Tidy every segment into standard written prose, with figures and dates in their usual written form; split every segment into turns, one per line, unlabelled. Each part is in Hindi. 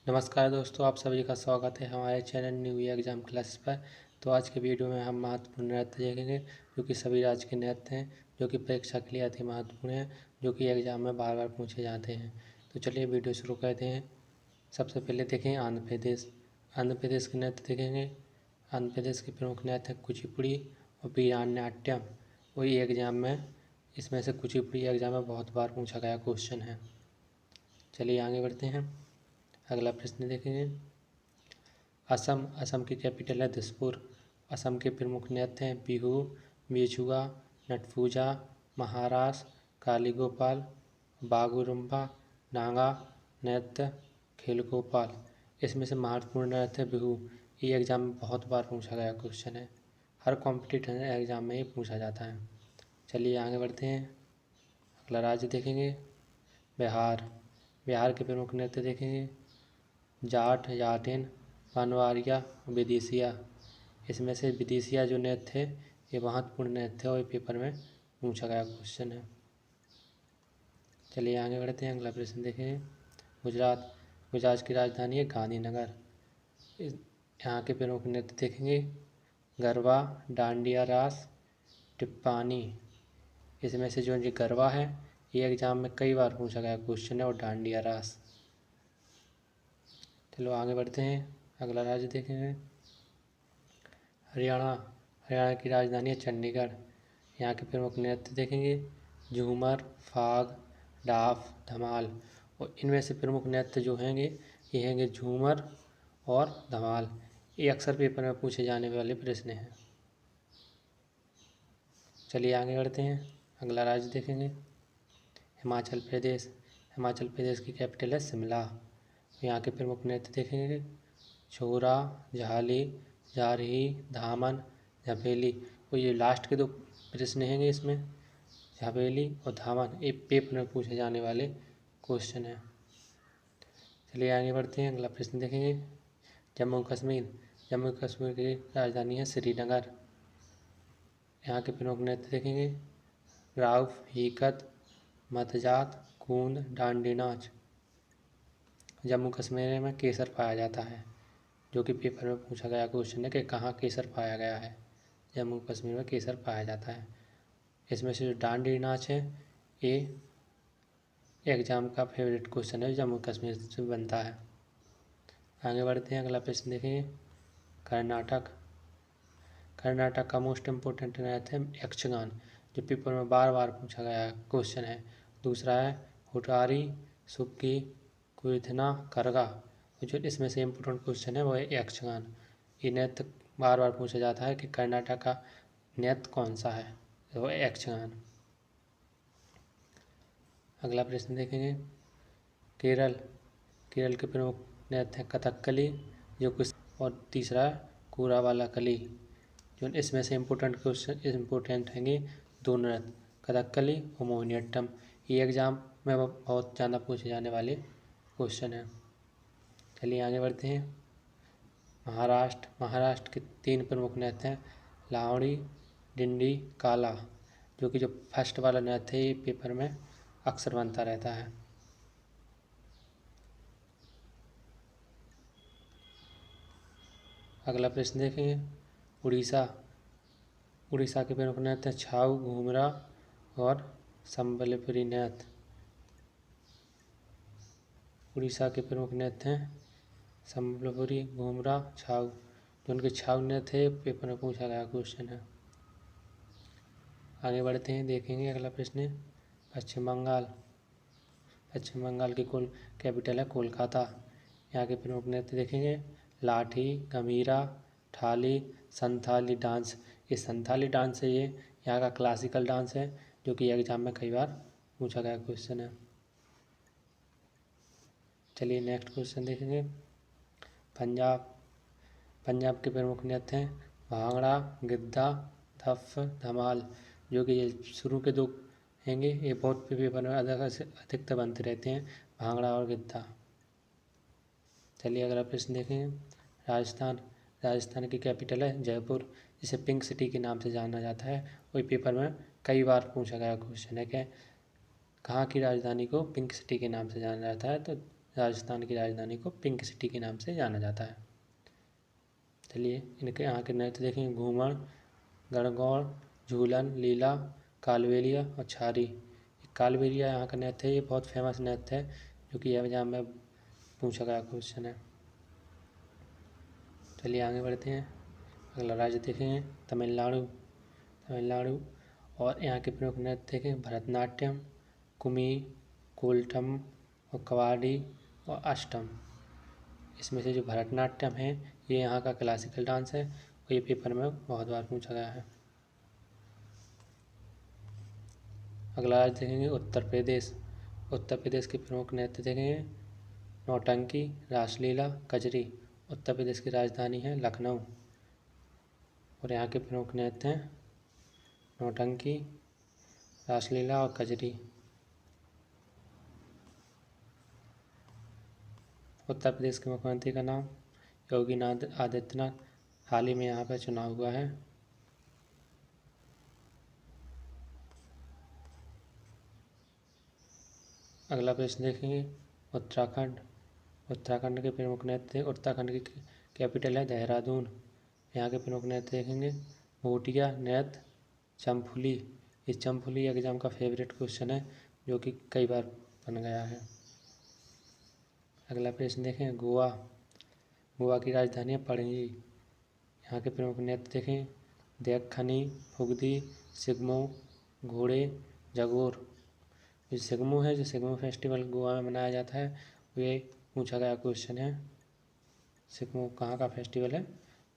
नमस्कार दोस्तों, आप सभी का स्वागत है हमारे channel new year exam classes पर। तो आज के वीडियो में हम महत्वपूर्ण नृत्य देखेंगे जो कि सभी राज्य के नृत्य हैं, जो कि परीक्षा के लिए अति महत्वपूर्ण हैं, जो कि एग्जाम में बार बार पूछे जाते हैं। तो चलिए वीडियो शुरू करते हैं। सबसे पहले देखें आंध्र प्रदेश। आंध्र प्रदेश के नृत्य देखेंगे। आंध्र प्रदेश के प्रमुख नृत्य हैं कुचिपुड़ी और वीरानाट्यम। वही एग्जाम में इसमें से कुचिपुड़ी एग्जाम में बहुत बार पूछा गया क्वेश्चन है। चलिए आगे बढ़ते हैं। अगला प्रश्न देखेंगे। असम। असम की कैपिटल है दिसपुर। असम के प्रमुख नृत्य हैं बिहू, बेजुआ, नटपूजा, महारास, कालीगोपाल, बागुरुम्बा, नागा नृत्य, खेलगोपाल। इसमें से महत्वपूर्ण नृत्य है बिहू। ये एग्जाम में बहुत बार पूछा गया क्वेश्चन है। हर कॉम्पिटिटिव एग्जाम में ये पूछा जाता है। चलिए आगे बढ़ते हैं। अगला राज्य देखेंगे बिहार। बिहार के प्रमुख नृत्य देखेंगे जाट, जाटिन, बनवारिया, विदेशिया। इसमें से विदेशिया जो नृत्य थे ये महत्वपूर्ण नृत्य थे और ये पेपर में पूछा गया क्वेश्चन है। चलिए आगे बढ़ते हैं। अगला प्रश्न देखें गुजरात। गुजरात की राजधानी है गांधीनगर। यहाँ के प्रमुख नृत्य देखेंगे गरबा, डांडिया रास, टिप्पानी। इसमें से जो ये गरबा है ये एग्जाम में कई बार पूछा गया क्वेश्चन है और डांडिया रास। चलो आगे बढ़ते हैं। अगला राज्य देखेंगे हरियाणा। हरियाणा की राजधानी है चंडीगढ़। यहाँ के प्रमुख नृत्य देखेंगे झूमर, फाग, डाफ, धमाल। और इनमें से प्रमुख नृत्य जो हैंगे ये हैंगे झूमर और धमाल। ये अक्सर पेपर में पूछे जाने वाले प्रश्न हैं। चलिए आगे बढ़ते हैं। अगला राज्य देखेंगे हिमाचल प्रदेश। हिमाचल प्रदेश की कैपिटल है शिमला। यहाँ के प्रमुख नृत्य देखेंगे छोरा, झाली, जारही, धामन, झपेली। और ये लास्ट के दो प्रश्न हैंगे इसमें झपेली और धामन, ये पेपर में पूछे जाने वाले क्वेश्चन हैं। चलिए आगे बढ़ते हैं। अगला प्रश्न देखेंगे जम्मू कश्मीर। जम्मू कश्मीर की राजधानी है श्रीनगर। यहाँ के प्रमुख नृत्य देखेंगे राउफ, हीकत, मतजात, कूंद, डांडी नाच। जम्मू कश्मीर में केसर पाया जाता है, जो कि पेपर में पूछा गया क्वेश्चन है कि कहाँ केसर पाया गया है। जम्मू कश्मीर में केसर पाया जाता है। इसमें से जो डांडी नाच है ये एग्जाम का फेवरेट क्वेश्चन है, जम्मू कश्मीर से बनता है। आगे बढ़ते हैं। अगला प्रश्न देखेंगे कर्नाटक। कर्नाटक का मोस्ट इम्पोर्टेंट नृत्य है यक्षगान, जो पेपर में बार बार पूछा गया क्वेश्चन है। दूसरा है हुटारी, सुक्की, कुइथना, करगा। जो इसमें से इम्पोर्टेंट क्वेश्चन है वो है यक्षगान। ये नृत्य बार बार पूछा जाता है कि कर्नाटक का नृत्य कौन सा है, वो यक्षगान। अगला प्रश्न देखेंगे केरल। केरल के प्रमुख नृत्य हैं कथकली, जो कुछ, और तीसरा है कूरावाला कली। जो इसमें से इम्पोर्टेंट हैंगे दो नृत्य कथकली और मोहिनीअट्टम। ये एग्जाम में बहुत ज़्यादा पूछे जाने वाले क्वेश्चन हैं। चलिए आगे बढ़ते हैं। महाराष्ट्र। महाराष्ट्र के तीन प्रमुख नृत्य हैं लावणी, डिंडी, काला। जो कि जो फर्स्ट वाला नृत्य है ये पेपर में अक्सर बनता रहता है। अगला प्रश्न देखेंगे उड़ीसा। उड़ीसा के प्रमुख नृत्य छाऊ, घूमरा और संबलपुरी नृत्य। उड़ीसा के प्रमुख नृत्य हैं संबलपुरी, घूमरा, छाऊ। जो उनके छाऊ नृत्य है पेपर में पूछा गया क्वेश्चन है। आगे बढ़ते हैं। देखेंगे अगला प्रश्न है पश्चिम बंगाल। पश्चिम बंगाल की कुल कैपिटल है कोलकाता। यहाँ के प्रमुख नृत्य देखेंगे लाठी, गमीरा, थाली, संथाली डांस। ये संथाली डांस है, ये यहाँ का क्लासिकल डांस है, जो कि एग्जाम में कई बार पूछा गया क्वेश्चन है। चलिए नेक्स्ट क्वेश्चन देखेंगे पंजाब। पंजाब के प्रमुख नृत्य हैं भांगड़ा, गिद्धा, धफ, धमाल। जो कि ये शुरू के दो हैंगे, ये बहुत पेपर में अधिकतर बनते रहते हैं, भांगड़ा और गिद्धा। चलिए अगला प्रश्न देखेंगे राजस्थान। राजस्थान की कैपिटल है जयपुर, जिसे पिंक सिटी के नाम से जाना जाता है। वही पेपर में कई बार पूछा गया क्वेश्चन है कि कहाँ की राजधानी को पिंक सिटी के नाम से जाना जाता है, तो राजस्थान की राजधानी को पिंक सिटी के नाम से जाना जाता है। चलिए इनके यहाँ के नृत्य देखेंगे। घूमर, गणगौर, झूलन, लीला, कालबेलिया और छारी। कालबेलिया यहाँ का नृत्य है, ये बहुत फेमस नृत्य है जो कि एग्जाम में पूछा गया क्वेश्चन है। चलिए आगे बढ़ते हैं। अगला राज्य देखेंगे तमिलनाडु और यहाँ के प्रमुख नृत्य देखें। भरतनाट्यम, कुमी, कोल्टम और कवाडी और अष्टम। इसमें से जो भरतनाट्यम है ये यहाँ का क्लासिकल डांस है और ये पेपर में बहुत बार पूछा गया है। अगला राज्य देखेंगे उत्तर प्रदेश के प्रमुख नृत्य देखेंगे। नौटंकी, रासलीला, कजरी। उत्तर प्रदेश की राजधानी है लखनऊ और यहाँ के प्रमुख नृत्य हैं नौटंकी, रासलीला और कजरी। उत्तर प्रदेश के मुख्यमंत्री का नाम योगी आदित्यनाथ। हाल ही में यहाँ पर चुनाव हुआ है। अगला प्रश्न देखेंगे उत्तराखंड के प्रमुख नृत्य। उत्तराखंड की कैपिटल है देहरादून। यहाँ के प्रमुख नृत्य देखेंगे। भोटिया नृत्य, चंफुली। इस चंफुली एग्जाम का फेवरेट क्वेश्चन है जो कि कई बार बन गया है। अगला प्रश्न देखें गोवा की राजधानी है पणजी। यहाँ के प्रमुख नृत्य देखें। देखनी, फुगदी, सिग्मो, घोड़े, जगोर। जो सिग्मो फेस्टिवल गोवा में मनाया जाता है ये पूछा गया क्वेश्चन है। सिग्मो कहाँ का फेस्टिवल है?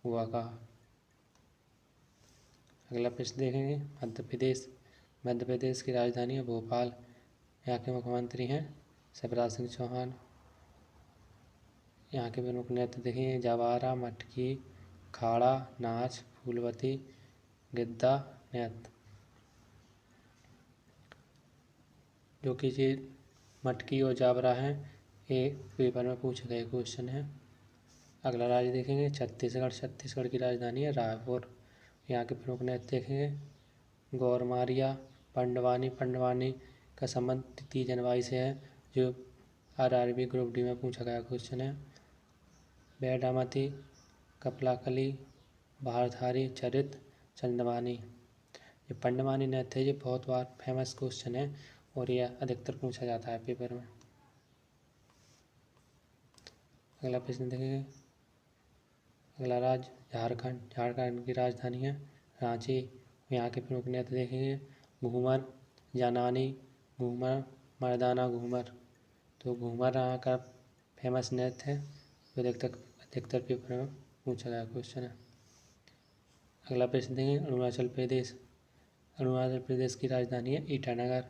गोवा का। अगला प्रश्न देखेंगे मध्य प्रदेश की राजधानी है भोपाल। यहाँ के मुख्यमंत्री हैं शिवराज सिंह चौहान। यहाँ के प्रमुख नृत्य देखेंगे। जवारा, मटकी, खाड़ा, नाच, फूलवती, गिद्दा नृत्य। जो कि ये मटकी और जावरा हैं ये पेपर में पूछे गए क्वेश्चन है। अगला राज्य देखेंगे छत्तीसगढ़ की राजधानी है रायपुर। यहाँ के प्रमुख नृत्य देखेंगे। गौरमारिया, पंडवानी का संबंध 30 जनवरी से है जो RRB ग्रुप डी में पूछा गया क्वेश्चन है। बैडामती, कपलाकली, भारधारी, चरित, चंदवानी। ये पंडवानी नृत्य है, ये बहुत बार फेमस क्वेश्चन है और यह अधिकतर पूछा जाता है पेपर में। अगला प्रश्न देखेंगे। अगला राज्य झारखंड की राजधानी है रांची। यहाँ के प्रमुख नृत्य देखेंगे। घूमर, जानानी, घूमर, मर्दाना घूमर। तो घूमर यहाँ का फेमस नृत्य है जो अधिकतर पेपर में पूछा गया क्वेश्चन है। अगला प्रश्न देखेंगे। अरुणाचल प्रदेश की राजधानी है ईटानगर।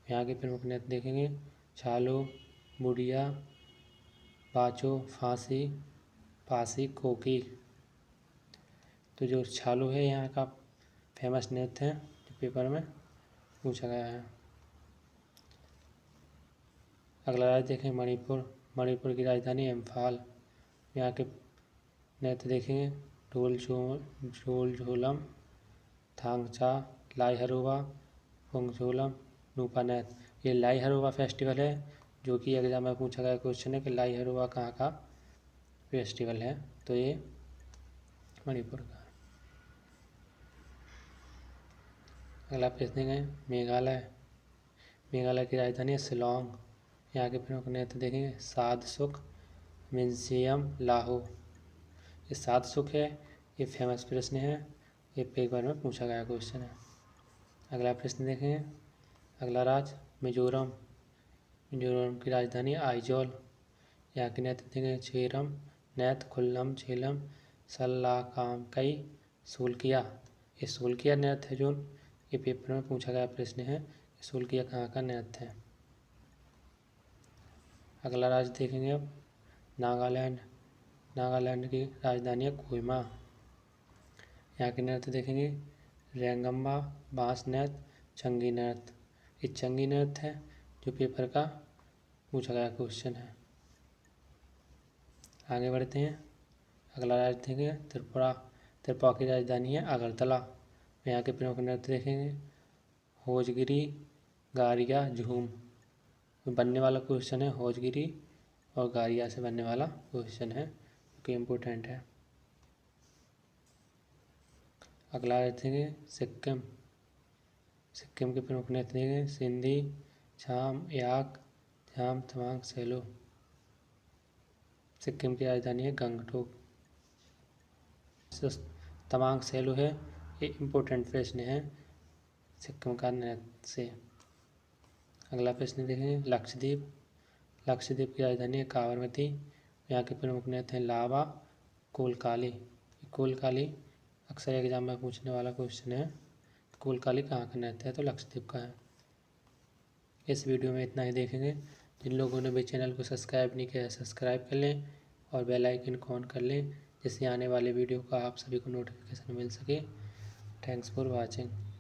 यहाँ के प्रमुख नृत्य देखेंगे। छालो, बुढ़िया, बाचो, फांसी, कोकी। तो जो छालो है यहाँ का फेमस नृत्य है जो पेपर में पूछा गया है। अगला राज्य देखें मणिपुर की राजधानी इम्फाल। यहाँ के नृत्य देखेंगे। ढोल झोलम, थांगचा, लाई हरोवा, पुंगझोलम, नूपा नृत्य। ये लाई हरोवा फेस्टिवल है जो कि एग्जाम में पूछा गया क्वेश्चन है कि लाई हरोवा कहाँ का फेस्टिवल है। तो ये मणिपुर का। अगला प्रश्न है मेघालय की राजधानी है शिलोंग। यहाँ के प्रमुख नृत्य देखेंगे। साध सुख, मिंसियम, लाहो। ये साध सुख है ये फेमस प्रश्न है ये पेपर में पूछा गया क्वेश्चन है। अगला प्रश्न देखेंगे। अगला राज्य मिजोरम की राजधानी आइजोल। यहाँ के नृत्य देखेंगे। छेरम नृत्य, खुल्लम, छेलम, सल्लाकामकई, सोलकिया। ये सोलकिया नृत्य है जो ये पेपर में पूछा गया प्रश्न है। सोलकिया कहाँ का नृत्य है। अगला राज्य देखेंगे अब नागालैंड की राजधानी है कोहिमा। यहाँ के नृत्य देखेंगे। रेंगम्बा, बांस नृत्य, चंगी नृत्य। ये चंगी नृत्य है जो पेपर का पूछा गया क्वेश्चन है। आगे बढ़ते हैं। अगला राज्य देखेंगे त्रिपुरा की राजधानी है अगरतला। यहाँ के प्रमुख नृत्य देखेंगे। होजगिरी, गारिया, झूम। बनने वाला क्वेश्चन है होजगिरी और गारिया से बनने वाला क्वेश्चन है जो कि इम्पोर्टेंट है। अगला देखेंगे सिक्किम। सिक्किम के प्रमुख नेता देखेंगे सिंधी, छाम, याक, जाम, तमांग, सेलो। सिक्किम की राजधानी है गंगटोक। तमांग सेलो है, ये इम्पोर्टेंट प्रश्न है सिक्किम का नृत्य से। अगला प्रश्न देखेंगे लक्षद्वीप। लक्षद्वीप की राजधानी है कावरमती। यहाँ के प्रमुख नेता हैं लावा, कोलकाली। कोलकाली अक्सर एग्जाम में पूछने वाला क्वेश्चन है। कोलकाली कहाँ का नृत्य है, तो लक्षद्वीप का है। इस वीडियो में इतना ही देखेंगे। जिन लोगों ने भी चैनल को सब्सक्राइब नहीं किया है सब्सक्राइब कर लें और बेल आइकन को ऑन कर लें, जिससे आने वाले वीडियो का आप सभी को नोटिफिकेशन मिल सके। Thanks for watching.